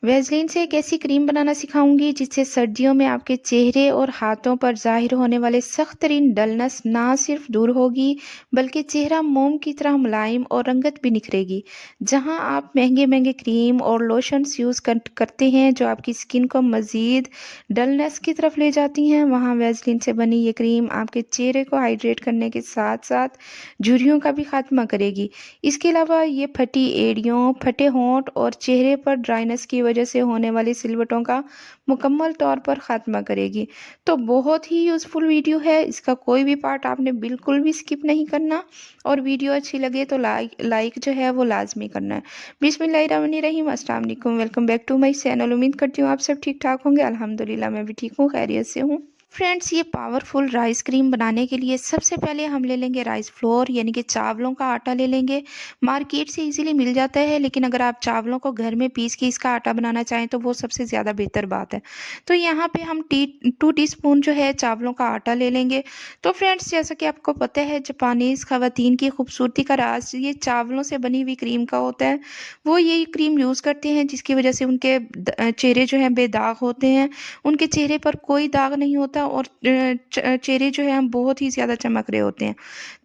Vaseline से एक ऐसी क्रीम बनाना सिखाऊंगी जिससे सर्दियों में आपके चेहरे और हाथों पर जाहिर होने वाले सख्त तरीन डलनेस ना सिर्फ दूर होगी बल्कि चेहरा मोम की तरह मुलायम और रंगत भी निखरेगी। जहां आप महंगे महंगे क्रीम और लोशंस यूज़ करते हैं जो आपकी स्किन को मज़ीद डलनेस की तरफ ले जाती हैं, वहां वैसलीन से बनी ये क्रीम आपके चेहरे को हाइड्रेट करने के साथ साथ झुर्रियों का भी खात्मा करेगी। इसके अलावा ये फटी एड़ियों, फटे होंठ और चेहरे पर ड्राइनेस की वजह से होने वाली सिलवटों का मुकम्मल तौर पर खात्मा करेगी। तो बहुत ही यूज़फुल वीडियो है, इसका कोई भी पार्ट आपने बिल्कुल भी स्किप नहीं करना और वीडियो अच्छी लगे तो लाइक लाइक जो है वो लाजमी करना है। बिस्मिल्लाहिर्रहमानिर्रहीम, अस्सलाम वालेकुम, welcome back to my channel. उम्मीद करती हूँ आप सब ठीक ठाक होंगे। अल्हम्दुलिल्लाह मैं भी ठीक हूँ, खैरियत से हूँ। फ्रेंड्स, ये पावरफुल राइस क्रीम बनाने के लिए सबसे पहले हम ले लेंगे राइस फ्लोर यानी कि चावलों का आटा ले लेंगे। मार्केट से इजीली मिल जाता है, लेकिन अगर आप चावलों को घर में पीस के इसका आटा बनाना चाहें तो वो सबसे ज़्यादा बेहतर बात है। तो यहाँ पे हम 2 टीस्पून जो है चावलों का आटा ले लेंगे। तो फ्रेंड्स, जैसा कि आपको पता है, जापानीज़ ख़वातीन की खूबसूरती का राज ये चावलों से बनी हुई क्रीम का होता है। वो यही क्रीम यूज़ करते हैं जिसकी वजह से उनके चेहरे जो हैं बेदाग होते हैं, उनके चेहरे पर कोई दाग नहीं होता और चेहरे जो है हम बहुत ही ज़्यादा चमक रहे होते हैं।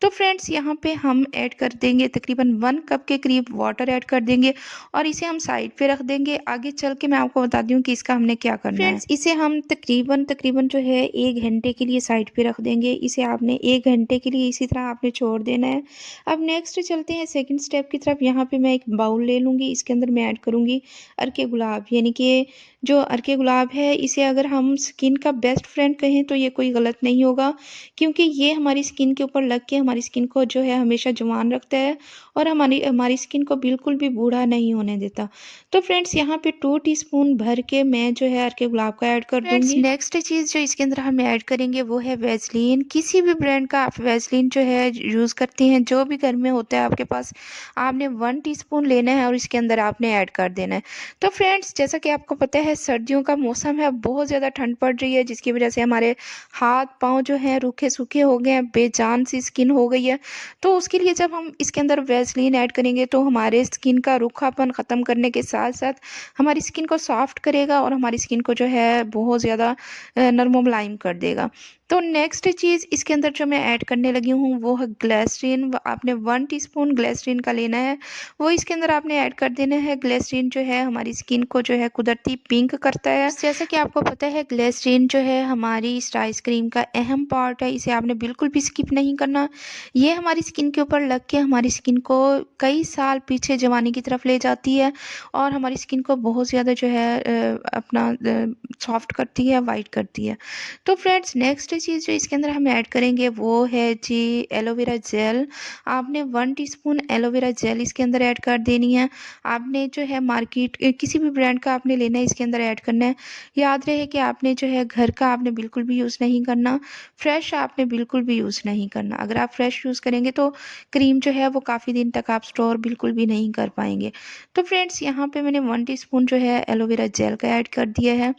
तो फ्रेंड्स, यहाँ पे हम ऐड कर देंगे तकरीबन 1 कप के करीब वाटर ऐड कर देंगे और इसे हम साइड पे रख देंगे। आगे चल के मैं आपको बताती हूँ कि इसका हमने क्या करना है। फ्रेंड्स, इसे हम तकरीबन तकरीबन जो है 1 घंटे के लिए साइड पे रख देंगे। इसे आपने 1 घंटे के लिए इसी तरह आपने छोड़ देना है। अब नेक्स्ट चलते हैं सेकंड स्टेप की तरफ। यहाँ पे मैं एक बाउल ले लूँगी, इसके अंदर मैं ऐड करूँगी अर्के गुलाब, यानी कि जो अर्के गुलाब है, इसे अगर हम स्किन का बेस्ट फ्रेंड कहें तो ये कोई गलत नहीं होगा, क्योंकि ये हमारी स्किन के ऊपर लग के हमारी स्किन को जो है हमेशा जवान रखता है और हमारी हमारी स्किन को बिल्कुल भी बूढ़ा नहीं होने देता। तो फ्रेंड्स, यहाँ पे 2 टीस्पून भर के मैं जो है अर्के गुलाब का ऐड कर फ्रेंड्स, दूंगी। नेक्स्ट चीज़ जो इसके अंदर हम ऐड करेंगे वो है वैसलीन। किसी भी ब्रांड का आप वैसलीन जो है यूज़ करती हैं, जो भी घर में होता है आपके पास, आपने 1 टीस्पून लेना है और इसके अंदर आपने ऐड कर देना है। तो फ्रेंड्स, जैसा कि आपको पता है सर्दियों का मौसम है, बहुत ज़्यादा ठंड पड़ रही है जिसकी वजह से हमारे हाथ पाँव जो हैं रूखे सूखे हो गए हैं, बेजान सी स्किन हो गई है। तो उसके लिए जब हम इसके अंदर वैसलीन ऐड करेंगे तो हमारे स्किन का रूखापन ख़त्म करने के साथ साथ हमारी स्किन को सॉफ्ट करेगा और हमारी स्किन को जो है बहुत ज़्यादा नरम मुलायम कर देगा। तो नेक्स्ट चीज़ इसके अंदर जो मैं ऐड करने लगी हूँ वो है ग्लिसरीन। आपने 1 टीस्पून ग्लिसरीन का लेना है, वो इसके अंदर आपने ऐड कर देना है। ग्लिसरीन जो है हमारी स्किन को जो है कुदरती पिंक करता है। जैसा कि आपको पता है, ग्लिसरीन जो है हमारी इस राइस क्रीम का अहम पार्ट है, इसे आपने बिल्कुल भी स्किप नहीं करना। ये हमारी स्किन के ऊपर लग के हमारी स्किन को कई साल पीछे जवानी की तरफ ले जाती है और हमारी स्किन को बहुत ज़्यादा जो है अपना सॉफ्ट करती है, वाइट करती है। तो फ्रेंड्स, नेक्स्ट चीज़ जो इसके अंदर हम ऐड करेंगे वो है जी एलोवेरा जेल। आपने 1 टीस्पून एलोवेरा जेल इसके अंदर ऐड कर देनी है। आपने जो है मार्केट किसी भी ब्रांड का आपने लेना है, इसके अंदर ऐड करना है। याद रहे कि आपने जो है घर का आपने बिल्कुल भी यूज़ नहीं करना, फ्रेश आपने बिल्कुल भी यूज़ नहीं करना। अगर आप फ्रेश यूज़ करेंगे तो क्रीम जो है वो काफ़ी दिन तक आप स्टोर बिल्कुल भी नहीं कर पाएंगे। तो फ्रेंड्स, यहाँ पे मैंने 1 टीस्पून जो है एलोवेरा जेल का ऐड कर दिया है।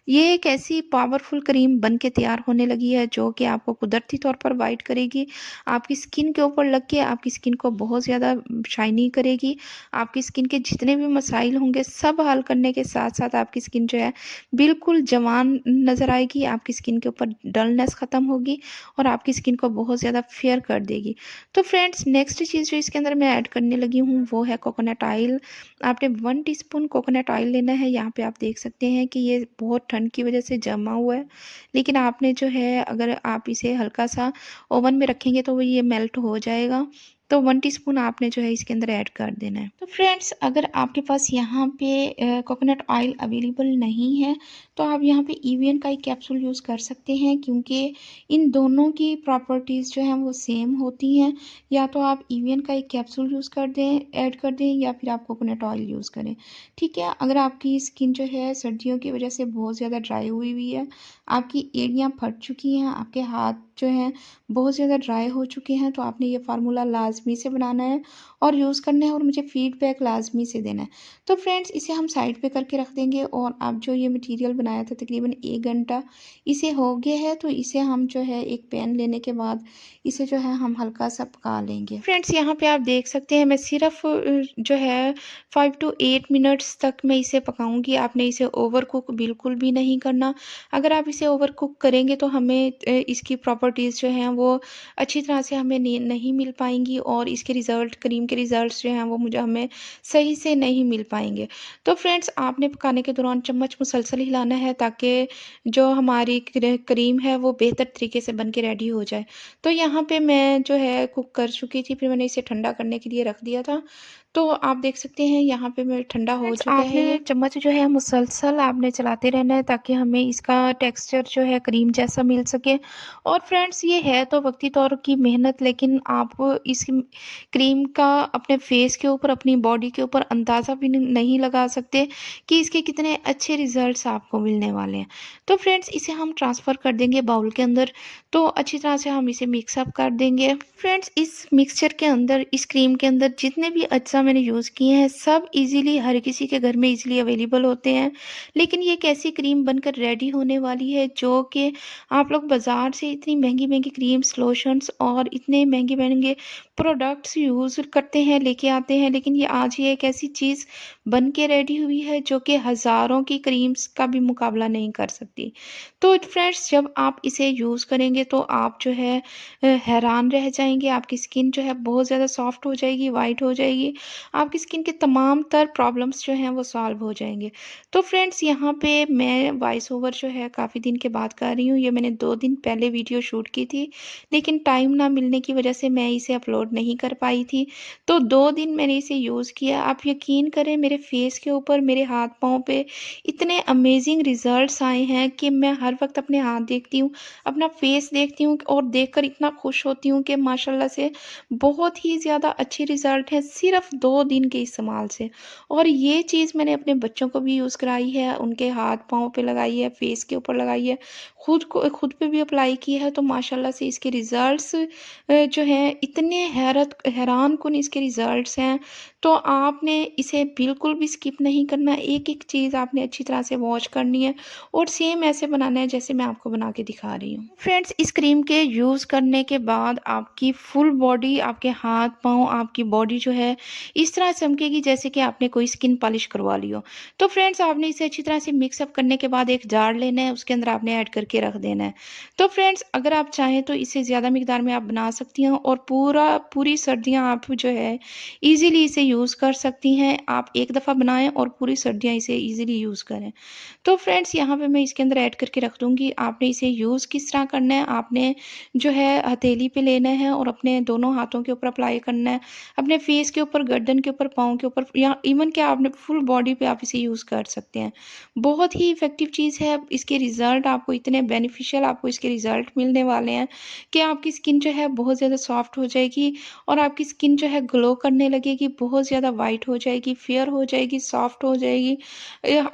ये एक ऐसी पावरफुल क्रीम बन के तैयार होने लगी है जो कि आपको कुदरती तौर पर वाइट करेगी, आपकी स्किन के ऊपर लग के आपकी स्किन को बहुत ज़्यादा शाइनी करेगी। आपकी स्किन के जितने भी मसाइल होंगे सब हल करने के साथ साथ आपकी स्किन जो है बिल्कुल जवान नज़र आएगी, आपकी स्किन के ऊपर डलनेस ख़त्म होगी और आपकी स्किन को बहुत ज़्यादा फेयर कर देगी। तो फ्रेंड्स, नेक्स्ट चीज़ जो इसके अंदर मैं ऐड करने लगी हूँ वो है कोकोनट ऑयल। आपने 1 टीस्पून कोकोनट ऑयल लेना है। यहाँ पे आप देख सकते हैं कि ये बहुत ठंड की वजह से जमा हुआ है, लेकिन आपने जो है अगर आप इसे हल्का सा ओवन में रखेंगे तो वो ये मेल्ट हो जाएगा। तो 1 टीस्पून आपने जो है इसके अंदर ऐड कर देना है। तो फ्रेंड्स, अगर आपके पास यहाँ पे कोकोनट ऑयल अवेलेबल नहीं है तो आप यहाँ पे EVN का एक कैप्सूल यूज़ कर सकते हैं, क्योंकि इन दोनों की प्रॉपर्टीज़ जो हैं वो सेम होती हैं। या तो आप EVN का एक कैप्सूल यूज़ कर दें, ऐड कर दें, या फिर आप कोकोनट ऑयल यूज़ करें। ठीक है, अगर आपकी स्किन जो है सर्दियों की वजह से बहुत ज़्यादा ड्राई हुई हुई है, आपकी एड़ियाँ फट चुकी हैं, आपके हाथ जो हैं बहुत ज़्यादा ड्राई हो चुके हैं, तो आपने ये फार्मूला लाजमी लाज़मी से बनाना है और यूज़ करना है और मुझे फ़ीडबैक लाज़मी से देना है। तो फ्रेंड्स इसे हम साइड पे करके रख देंगे और अब जो ये मटीरियल बनाया था तकरीबन 1 घंटा इसे हो गया है, तो इसे हम जो है एक पैन लेने के बाद इसे जो है हम हल्का-सा पका लेंगे। फ्रेंड्स यहाँ पे आप देख सकते हैं मैं सिर्फ़ जो है 5 टू 8 मिनट्स तक मैं इसे पकाऊँगी। आपने इसे ओवर कुक बिल्कुल भी नहीं करना। अगर आप इसे ओवर कुक करेंगे तो हमें इसकी प्रॉपर्टीज़ जो हैं वो अच्छी तरह से हमें नहीं मिल पाएँगी और इसके रिज़ल्ट क्रीम के रिज़ल्ट्स जो हैं वो मुझे हमें सही से नहीं मिल पाएँगे। तो फ्रेंड्स आपने पकाने के दौरान चम्मच मुसलसल हिलाना है ताकि जो हमारी क्रीम है वो बेहतर तरीके से बन के रेडी हो जाए। तो यहाँ पे मैं जो है कुक कर चुकी थी, फिर मैंने इसे ठंडा करने के लिए रख दिया था। तो आप देख सकते हैं यहाँ पे मैं ठंडा हो फ्रेंड्स चुका है आपने ये। चम्मच जो है मुसलसल आपने चलाते रहना है ताकि हमें इसका टेक्सचर जो है क्रीम जैसा मिल सके। और फ्रेंड्स ये है तो वक़्ती तौर की मेहनत, लेकिन आप इस क्रीम का अपने फेस के ऊपर, अपनी बॉडी के ऊपर अंदाज़ा भी नहीं लगा सकते कि इसके कितने अच्छे रिज़ल्ट्स आपको मिलने वाले हैं। तो फ्रेंड्स इसे हम ट्रांसफ़र कर देंगे बाउल के अंदर, तो अच्छी तरह से हम इसे मिक्स अप कर देंगे। फ्रेंड्स इस मिक्सचर के अंदर, इस क्रीम के अंदर जितने भी अज्जा मैंने यूज़ किए हैं सब इजीली हर किसी के घर में इजीली अवेलेबल होते हैं। लेकिन ये एक ऐसी क्रीम बनकर रेडी होने वाली है जो कि आप लोग बाज़ार से इतनी महंगी-महंगी क्रीम्स, लोशंस और इतने महंगे-महंगे प्रोडक्ट्स यूज़ करते हैं, लेके आते हैं, लेकिन ये आज ये एक ऐसी चीज़ बन के रेडी हुई है जो कि हज़ारों की क्रीम्स का भी मुकाबला नहीं कर सकती। तो फ्रेंड्स जब आप इसे यूज़ करेंगे तो आप जो है हैरान रह जाएँगे। आपकी स्किन जो है बहुत ज़्यादा सॉफ्ट हो जाएगी, वाइट हो जाएगी। आपकी स्किन के तमाम तर प्रॉब्लम्स जो हैं वो सॉल्व हो जाएँगे। तो फ्रेंड्स यहाँ पे मैं वॉइस ओवर जो है काफ़ी दिन के बाद कर रही हूँ। ये मैंने 2 दिन पहले वीडियो शूट की थी, लेकिन टाइम ना मिलने की वज़ह से मैं इसे अपलोड नहीं कर पाई थी। तो 2 दिन मैंने इसे यूज़ किया। आप यकीन करें मेरे फेस के ऊपर, मेरे हाथ-पाँव पे इतने अमेज़िंग रिज़ल्ट्स आए हैं कि मैं हर वक़्त अपने हाथ देखती हूँ, अपना फेस देखती हूँ और देखकर इतना खुश होती हूँ कि माशाल्लाह से बहुत ही ज़्यादा अच्छे रिज़ल्ट हैं सिर्फ़ 2 दिन के इस्तेमाल से। और ये चीज़ मैंने अपने बच्चों को भी यूज़ कराई है, उनके हाथ-पाँव पे लगाई है, फेस के ऊपर लगाई है, खुद पे भी अप्लाई की है, तो माशाल्लाह से इसके रिज़ल्ट्स जो हैं इतने हैरानकुन इसके रिज़ल्ट्स हैं। तो आपने इसे बिल्कुल भी स्किप नहीं करना, एक-एक चीज़ आपने अच्छी तरह से वॉच करनी है और सेम ऐसे बनाना है जैसे मैं आपको बना के दिखा रही हूँ। फ्रेंड्स इस क्रीम के यूज़ करने के बाद आपकी फुल बॉडी, आपके हाथ-पाँव, आपकी बॉडी जो है इस तरह चमकेगी जैसे कि आपने कोई स्किन पॉलिश करवा ली हो। तो फ्रेंड्स आपने इसे अच्छी तरह से मिक्स अप करने के बाद एक जार लेना है, उसके अंदर आपने ऐड करके रख देना है। तो फ्रेंड्स अगर आप चाहें तो इससे ज़्यादा मिकदार में आप बना सकती हैं और पूरी सर्दियाँ आप जो है ईज़िली इसे यूज़ कर सकती हैं। आप एक दफ़ा बनाएँ और पूरी सर्दियाँ इसे ईज़िली यूज़ करें। तो फ्रेंड्स यहाँ पे मैं इसके अंदर ऐड करके रख दूँगी। आपने इसे यूज़ किस तरह करना है, आपने जो है हथेली पे लेना है और अपने दोनों हाथों के ऊपर अप्लाई करना है। अपने फेस के ऊपर, गर्दन के ऊपर, पाँव के ऊपर या इवन क्या आपने फुल बॉडी पे आप इसे यूज़ कर सकते हैं। बहुत ही इफ़ेक्टिव चीज़ है। इसके रिज़ल्ट आपको इतने बेनिफिशियल आपको इसके रिज़ल्ट मिलने वाले हैं कि आपकी स्किन जो है बहुत ज़्यादा सॉफ्ट हो जाएगी और आपकी स्किन जो है ग्लो करने लगेगी, बहुत ज़्यादा वाइट हो जाएगी, फेयर हो जाएगी, सॉफ्ट हो जाएगी।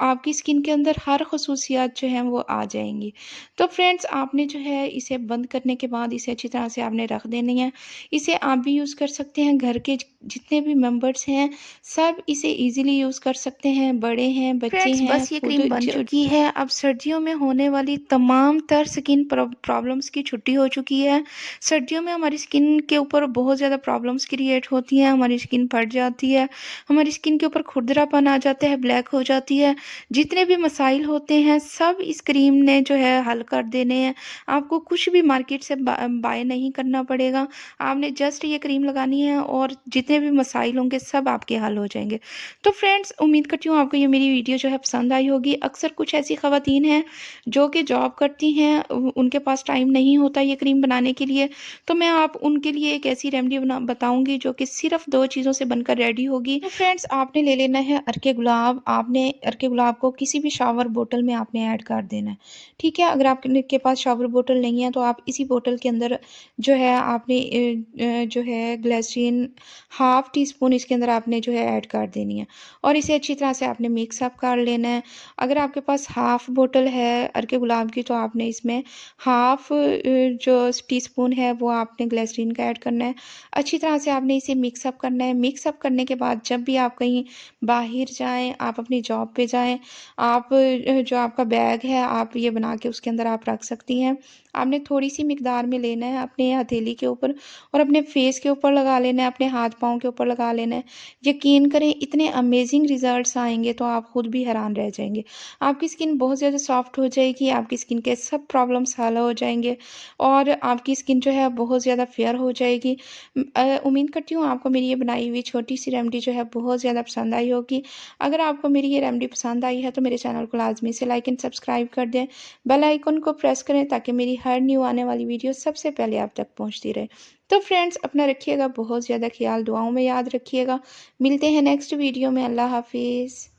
आपकी स्किन के अंदर हर ख़ुसूसियात जो हैं वो आ जाएँगी। तो फ्रेंड्स आपने जो है इसे बंद करने के बाद इसे अच्छी तरह से आपने रख देनी है। इसे आप भी यूज़ कर सकते हैं, घर के जितने भी मेंबर्स हैं सब इसे ईज़िली यूज़ कर सकते हैं, बड़े हैं, बच्चे फ्रेंड्स हैं, बस ये खुद क्रीम बन ज चुकी है। अब सर्दियों में होने वाली तमाम तर स्किन प्रॉब्लम्स की छुट्टी हो चुकी है। सर्दियों में हमारी स्किन के ऊपर बहुत ज़्यादा प्रॉब्लम्स क्रिएट होती हैं, हमारी स्किन फट जाती है, हमारी स्किन के ऊपर खुरदरापन आ जाता है, ब्लैक हो जाती है। जितने भी मसाइल होते हैं सब इस क्रीम ने जो है हल कर देने हैं। आपको कुछ भी मार्केट से बाय नहीं करना पड़ेगा। आपने जस्ट ये क्रीम लगानी है और जितने भी मसाइल होंगे सब आपके हल हो जाएँगे। तो फ्रेंड्स उम्मीद करती हूँ आपको ये मेरी वीडियो जो है पसंद आई होगी। अक्सर कुछ ऐसी ख़वातीन हैं जो कि जॉब करती हैं, उनके पास टाइम नहीं होता ये क्रीम बनाने के लिए, तो मैं आप उनके लिए एक ऐसी रेमेडी बताऊँगी जो कि सिर्फ़ 2 चीज़ों से बनकर रेडी होगी। तो फ्रेंड्स आपने ले लेना है अर्के गुलाब, आपने अर्के गुलाब को किसी भी शावर बोतल में आपने ऐड कर देना है, ठीक है? अगर आपके के पास शावर बोतल नहीं है तो आप इसी बोतल के अंदर जो है आपने जो है ग्लिसरीन ½ टी स्पून टीस्पून इसके अंदर आपने जो है ऐड कर देनी है और इसे अच्छी तरह से आपने मिक्स अप कर लेना है। अगर आपके पास हाफ़ बोतल है अर्के गुलाब की तो आपने इसमें हाफ़ जो टीस्पून है वो आपने ग्लिसरीन का ऐड करना है। अच्छी तरह से आपने इसे मिक्स अप करना है। मिक्स अप करने के बाद जब भी आप कहीं बाहर जाएँ, आप अपनी जॉब पे जाएँ, आप जो आपका बैग है आप ये बना के उसके अंदर आप रख सकती हैं। आपने थोड़ी-सी मिकदार में लेना है अपने हथेली के ऊपर और अपने फेस के ऊपर लगा लेना है, अपने हाथ-पाँव के ऊपर लगा लेना है। यकीन करें इतने अमेज़िंग रिज़ल्ट्स आएँगे तो आप खुद भी हैरान रह जाएँगे। आपकी स्किन बहुत ज़्यादा सॉफ्ट हो जाएगी, आपकी स्किन के सब प्रॉब्लम्स हल हो जाएँगे और आपकी स्किन जो है बहुत ज़्यादा फेयर हो जाएगी। उम्मीद करती हूँ आपको मेरी ये बनाई हुई छोटी-सी रेमेडी जो है बहुत ज़्यादा पसंद आई होगी। अगर आपको मेरी ये रेमेडी पसंद आई है तो मेरे चैनल को लाज़मी से लाइक एंड सब्सक्राइब कर दें। बेल आइकन को प्रेस करें ताकि मेरी हर न्यू आने वाली वीडियो सबसे पहले आप तक पहुँचती रहे। तो फ्रेंड्स अपना रखिएगा बहुत ज़्यादा ख़्याल, दुआओं में याद रखिएगा। मिलते हैं नेक्स्ट वीडियो में। अल्लाह हाफ़िज़।